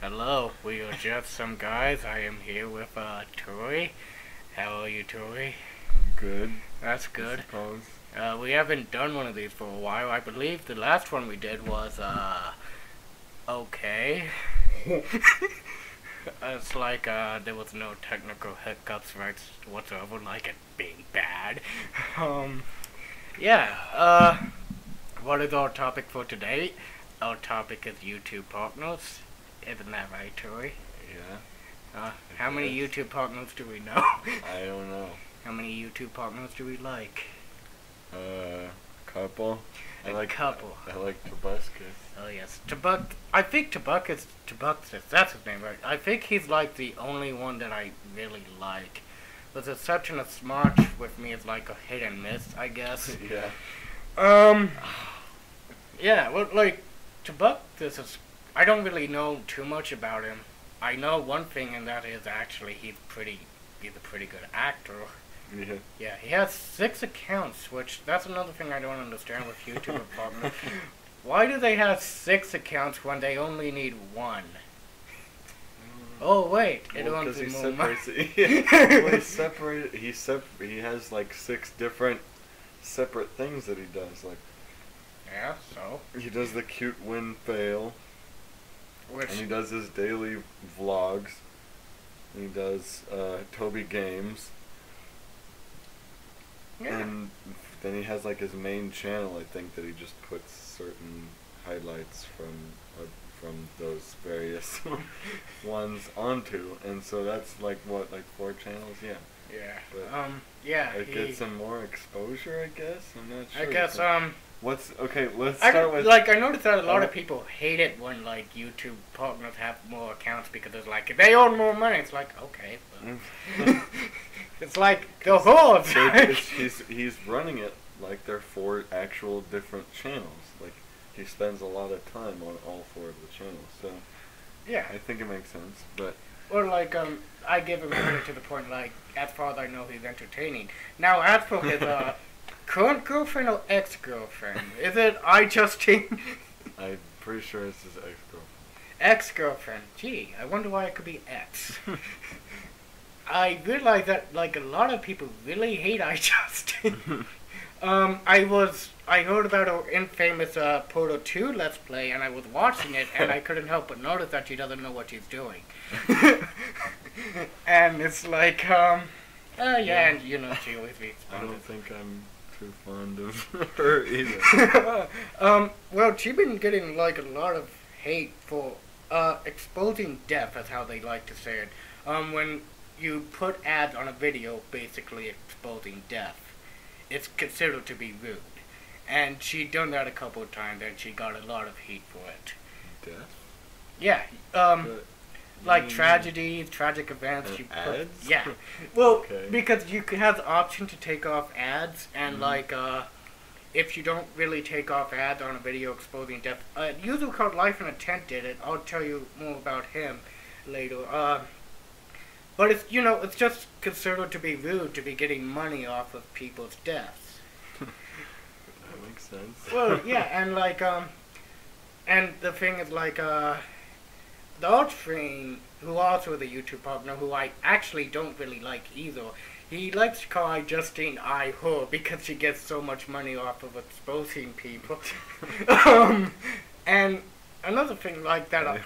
Hello, we are just some guys. I am here with Tory. How are you, Tory? I'm good. That's I good. suppose. We haven't done one of these for a while. I believe the last one we did was okay. It's like there was no technical hiccups right whatsoever, like it being bad. Um, yeah. What is our topic for today? Our topic is YouTube partners. Isn't that right, Tory? Yeah. How many guess. YouTube partners do we know? I don't know. How many YouTube partners do we like? Couple. Couple. I like Tobuscus. Oh yes, I think Tobuscus, that's his name, right? I think he's like the only one that I really like. With the exception of Smarch, with me it's like a hit and miss, I guess. Yeah. Yeah, well, like, Tobuscus is, I don't really know too much about him. I know one thing, and that is actually he's a pretty good actor. Yeah. Yeah, he has 6 accounts, which that's another thing I don't understand with YouTube partners. Why do they have 6 accounts when they only need 1? Oh wait, it Well, owns because he more money. separates it. He has like 6 different separate things that he does. Like Yeah, so he does the cute win fail, and he does his daily vlogs. And he does Toby games. yeah. And then he has like his main channel, I think, that he just puts certain highlights from those various ones onto, and so that's like what, like 4 channels, yeah. Yeah. But yeah. it gets some more exposure, I guess. I'm not sure. I guess What's okay? Let's start with like I noticed that a lot of people hate it when like YouTube partners have more accounts because it's like if they own more money, it's like okay. But it's like the hordes. he's running it like they're 4 actual different channels. Like he spends a lot of time on all 4 of the channels. So Yeah. I think it makes sense. But Or like I give him credit to the point like as far as I know he's entertaining. Now as for his current girlfriend or ex-girlfriend? Is it Justine? I'm pretty sure it's his ex-girlfriend. Ex-girlfriend. Gee, I wonder why it could be ex. I realize that like a lot of people really hate Justine. I heard about her infamous Portal 2 Let's Play, and I was watching it, and I couldn't help but notice that she doesn't know what she's doing. And it's like, yeah, and you know, she always be I don't think I'm too fond of her either. Well, she's been getting like a lot of hate for exposing death, that's how they like to say it. When you put ads on a video basically exposing death, it's considered to be rude. And she done that a couple of times, and she got a lot of heat for it. Death? Yeah, like tragedies, tragic events. And you put, ads? yeah. Well, Okay. because you have the option to take off ads, and like, if you don't really take off ads on a video exposing death, a user called Life in a Tent did it. I'll tell you more about him later. But it's, you know, it's just considered to be rude to be getting money off of people's deaths. That makes sense. Well, yeah, and like, and the thing is like, the Ultrain, who also is a YouTube partner, who I actually don't really like either, he likes to call Justine her because she gets so much money off of exposing people. And another thing like that,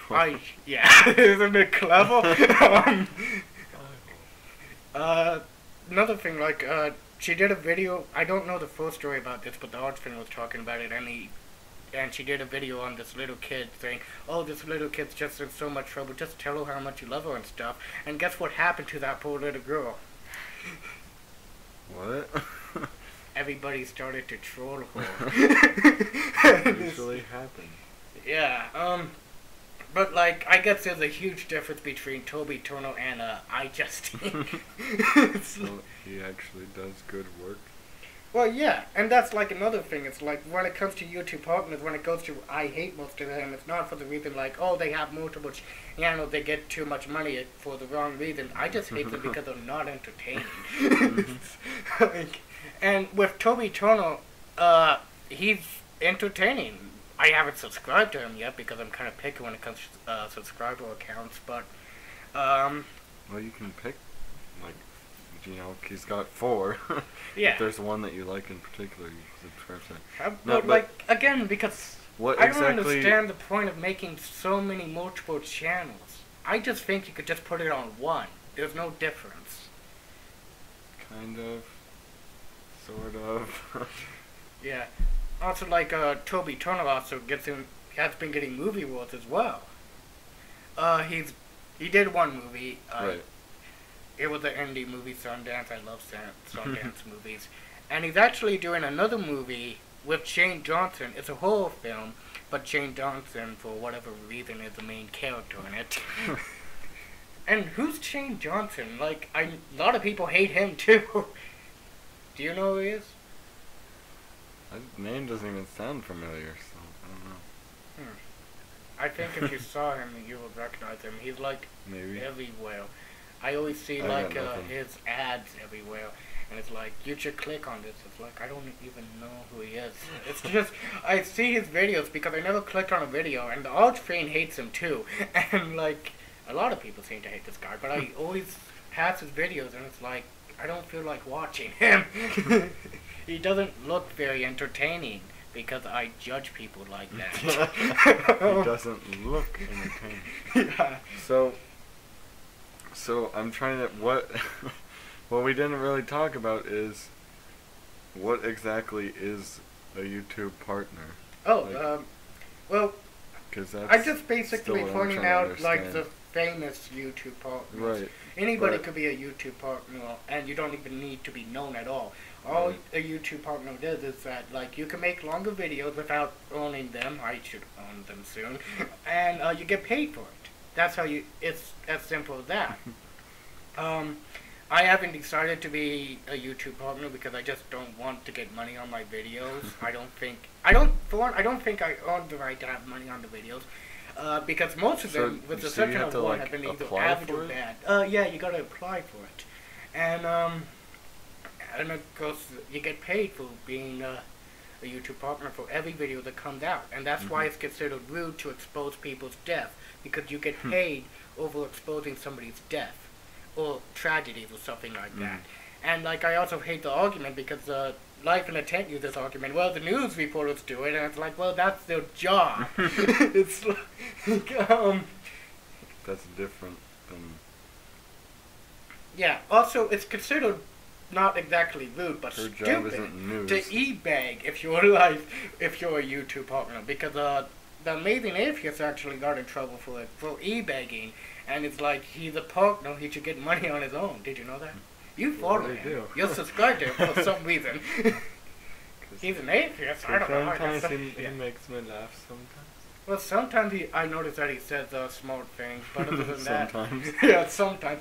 yeah, isn't it clever? Another thing like, she did a video, I don't know the full story about this, but the Ultrain was talking about it, and she did a video on this little kid saying, oh, this little kid's just in so much trouble, just tell her how much you love her and stuff. And guess what happened to that poor little girl? What? Everybody started to troll her. That usually happens. Yeah, but like, I guess there's a huge difference between Toby Turner and Justine. So he actually does good work. Well, yeah, and that's like another thing. It's like when it comes to YouTube partners, when it goes to I hate most of them, it's not for the reason like, oh, they have multiple channels, they get too much money for the wrong reason. I just hate them because they're not entertaining. Like, and with Toby Turner, he's entertaining. I haven't subscribed to him yet because I'm kind of picky when it comes to subscriber accounts, but Well, you can pick, like, he's got 4. yeah. If there's one that you like in particular, you can subscribe to. But like, again, because what I exactly, don't understand the point of making so many multiple channels. I just think you could just put it on one. There's no difference. Kind of. Sort of. Yeah. Also, like, Toby Turner also has been getting movie awards as well. He did one movie. Right. It was an indie movie, Sundance. I love Sundance movies. And he's actually doing another movie with Shane Johnson. It's a horror film, but Shane Johnson, for whatever reason, is the main character in it. And who's Shane Johnson? Like, a lot of people hate him, too. Do you know who he is? That name doesn't even sound familiar, so I don't know. I think if you saw him, you would recognize him. He's, like, Maybe. everywhere. I always see, I like, got nothing. his ads everywhere. And it's like, you should click on this. It's like, I don't even know who he is. It's just, I see his videos because I never clicked on a video. And the Alt Train hates him, too. And, like, a lot of people seem to hate this guy. But I always pass his videos, and it's like, I don't feel like watching him. He doesn't look very entertaining because I judge people like that. He doesn't look entertaining. Yeah. So I'm trying to, what we didn't really talk about is, what exactly is a YouTube partner? Oh, Like, well, 'cause that's I just basically still what I'm pointing trying to out, like, understand. the famous YouTube partners. Right. Anybody but- could be a YouTube partner, and you don't even need to be known at all. All Right. a YouTube partner does is that, like, you can make longer videos without owning them. I should own them soon. And you get paid for it. That's how it's as simple as that. I haven't decided to be a YouTube partner because I just don't want to get money on my videos. I don't think I earn the right to have money on the videes. Because most of them, with the so you exception have of to, one, like, have been either apply average for or it? bad. Yeah, you gotta apply for it. And of course, you get paid for being a YouTube partner for every video that comes out. And that's why it's considered rude to expose people's death, because you get paid over exposing somebody's death or tragedies or something like that. And, like, I also hate the argument because Life in a Tent use this argument. Well, the news reporters do it, and it's like, well, that's their job. It's like, That's different than... yeah, also, it's considered not exactly rude, but Her job stupid isn't news. to e-bag if you're a YouTube partner, because the Amazing Atheist actually got in trouble for e-bagging, and it's like, he's a partner, he should get money on his own. Did you know that? You follow I him. do. You're subscribed to him for some reason. He's an atheist. I don't know. Sometimes he makes me laugh sometimes. Well, sometimes I notice that he says smart things, but other than that... Sometimes. Yeah, sometimes.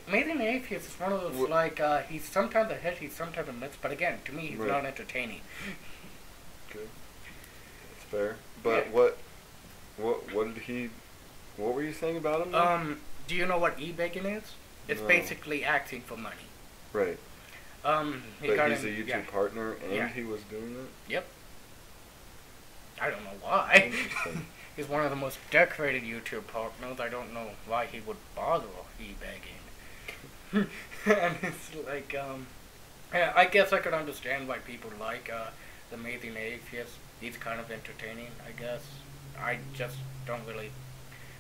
Amazing Atheist is one of those, like, he's sometimes a hit, he's sometimes a miss, but again, to me, he's Right. not entertaining. Good. That's fair. But Yeah. what were you saying about him? though? Do you know what e-begging is? It's No. basically acting for money. Right. He But got he's a in- YouTube yeah. partner, and Yeah. he was doing that? Yep. I don't know why. Interesting. He's one of the most decorated YouTube partners. I don't know why he would bother e-begging. And it's like, yeah, I guess I could understand why people like the Amazing Atheist. He's kind of entertaining, I guess. I just don't really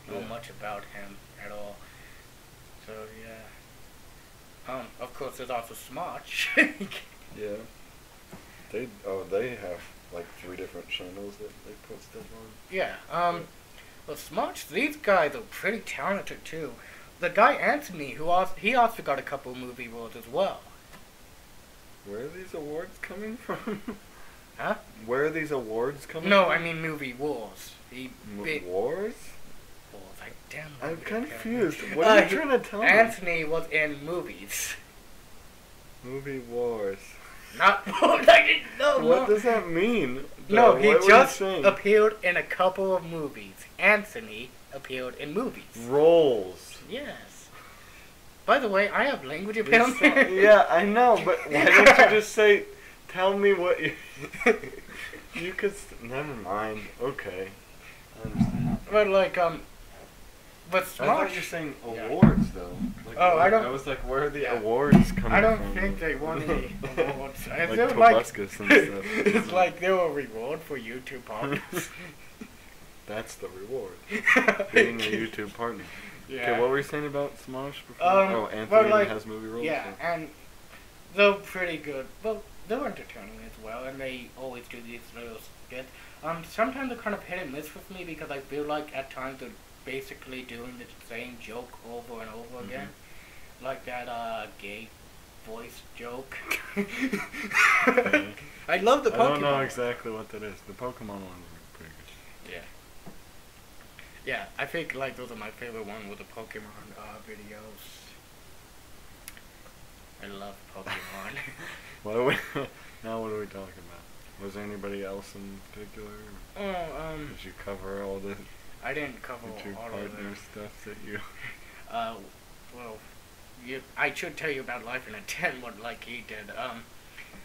know Yeah. much about him at all. So, yeah. Of course, there's also Smotch. Yeah. They have like 3 different channels that they put stuff on. Yeah, well, Smotch, these guys are pretty talented, too. The guy Anthony, he also got a couple movie awards as well. Where are these awards coming from? Huh? Where are these awards coming No, from? I mean movie wars. Wars? Wars, I damn I'm love it, confused. apparently. What are you trying to tell me? Anthony was in movies. Movie wars. Not, I didn't know. What does that mean? No, though? he What were you just saying? appeared in a couple of movies. Anthony appeared in movies. Roles. Yes. By the way, I have language impairment. Yeah, I know, but why don't you just say, tell me what you... You could. Never mind. Okay. I understand. But like but I Smosh. thought you were saying awards though. Like, Oh, I don't. I was like, where are the awards coming from? I don't think they won any awards. Like It's Tobuscus and stuff. It's like they were a reward for YouTube partners. That's the reward. Being a YouTube partner. Yeah. Okay, what were you saying about Smosh before? Anthony well, like, has movie roles. Yeah, so. and they're pretty good. Well, they're entertaining as well, and they always do these little skits. Sometimes they're kind of hit and miss with me because I feel like at times they're basically doing the same joke over and over again. Like that gay voice joke. Okay. I love the Pokemon. I don't know exactly what that is. The Pokemon ones are pretty good. Yeah. Yeah, I think like those are my favorite one with the Pokemon videos. I love Pokemon. What are we now? What are we talking about? Was there anybody else in particular? Did you cover all the? I didn't cover YouTube all partner of the stuff that you. Well, I should tell you about Life in a Tent, what like he did.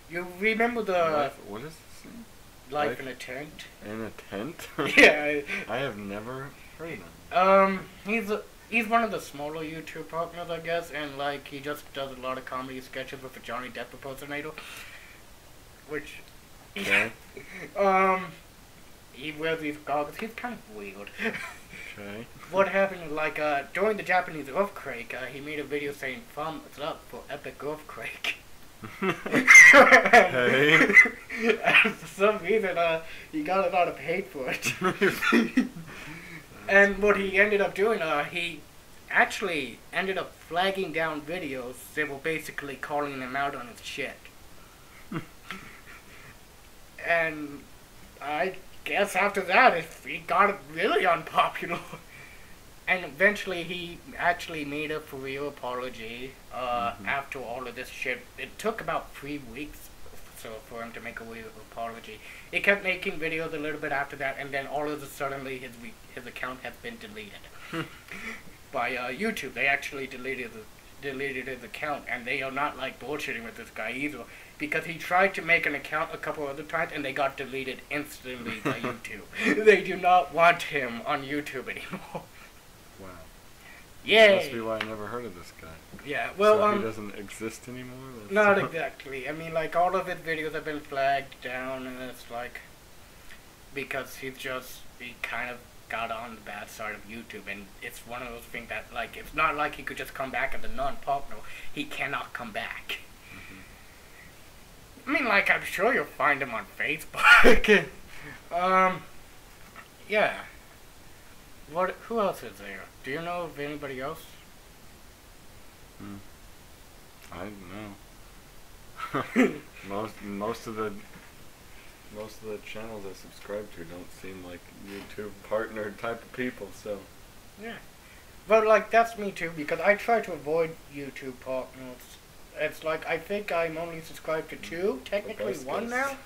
You remember the What is this thing? Life in a Tent? In a tent? Yeah. I have never heard of that. He's one of the smaller YouTube partners, I guess, and like he just does a lot of comedy sketches with a Johnny Depp impersonator, which. Okay. He wears these goggles. He's kind of weird. Okay. What happened, like, during the Japanese earthquake, he made a video saying, thumbs up for epic earthquake. Hey. And for some reason, he got a lot of hate for it. And what he ended up doing, he actually ended up flagging down videos that were basically calling him out on his shit. And I guess after that, he got really unpopular. And eventually, he actually made a for real apology after all of this shit. It took about 3 weeks for him to make a real apology. He kept making videos a little bit after that, and then all of a sudden, his account has been deleted by YouTube. They actually deleted his account, and they are not like bullshitting with this guy either. Because he tried to make an account a couple other times and they got deleted instantly by YouTube. They do not want him on YouTube anymore. Wow. Yay! That must be why I never heard of this guy. Yeah, well, so he doesn't exist anymore? That's not exactly. I mean, like, all of his videos have been flagged down, and it's like, because he kind of got on the bad side of YouTube, and it's one of those things that, like, it's not like he could just come back as a non-partner. He cannot come back. I mean, like, I'm sure you'll find him on Facebook. Yeah. Who else is there? Do you know of anybody else? I don't know. most of the channels I subscribe to don't seem like YouTube partner type of people, so. Yeah. But, like, that's me too, because I try to avoid YouTube partners. It's like, I think I'm only subscribed to 2, technically 1 now.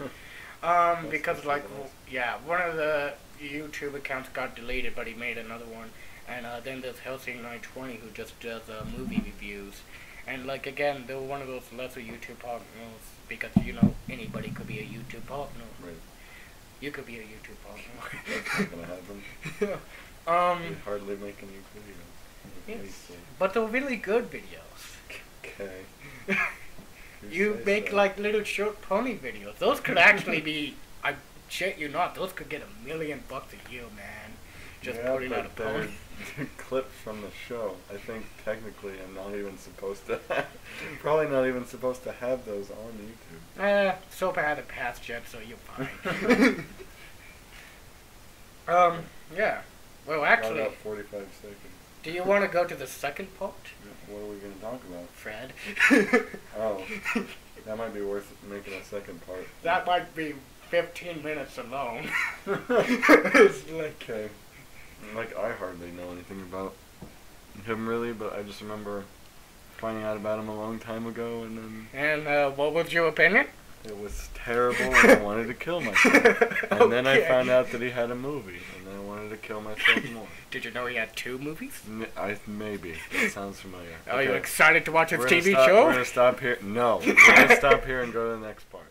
Because, like, yeah, one of the YouTube accounts got deleted, but he made another one. And then there's Helsing920 who just does movie reviews. And, like, again, they're one of those lesser YouTube partners, because, you know, anybody could be a YouTube partner. Right. You could be a YouTube partner. That's not gonna happen. They hardly make any videos. Yes. But they're really good videos. Okay. You make like little short pony videos. Those could actually be, I shit you not, those could get $1 million a year, man. Just putting out a pony. Clips from the show. I think technically I'm not even supposed to probably not even supposed to have those on YouTube. Soap hasn't passed yet, so you're fine. Yeah. Well, actually, about 45 seconds. Do you want to go to the second part? What are we going to talk about? Fred. Oh, that might be worth making a second part. That might be 15 minutes alone. It's like, okay. Like, I hardly know anything about him really, but I just remember finding out about him a long time ago, and then... And what was your opinion? It was terrible, and I wanted to kill myself. And then I found out that he had a movie, and then I wanted to kill myself more. Did you know he had 2 movies? Maybe. That sounds familiar. Are you excited to watch his TV show? show? We're going to stop here. No. We're going to stop here and go to the next part.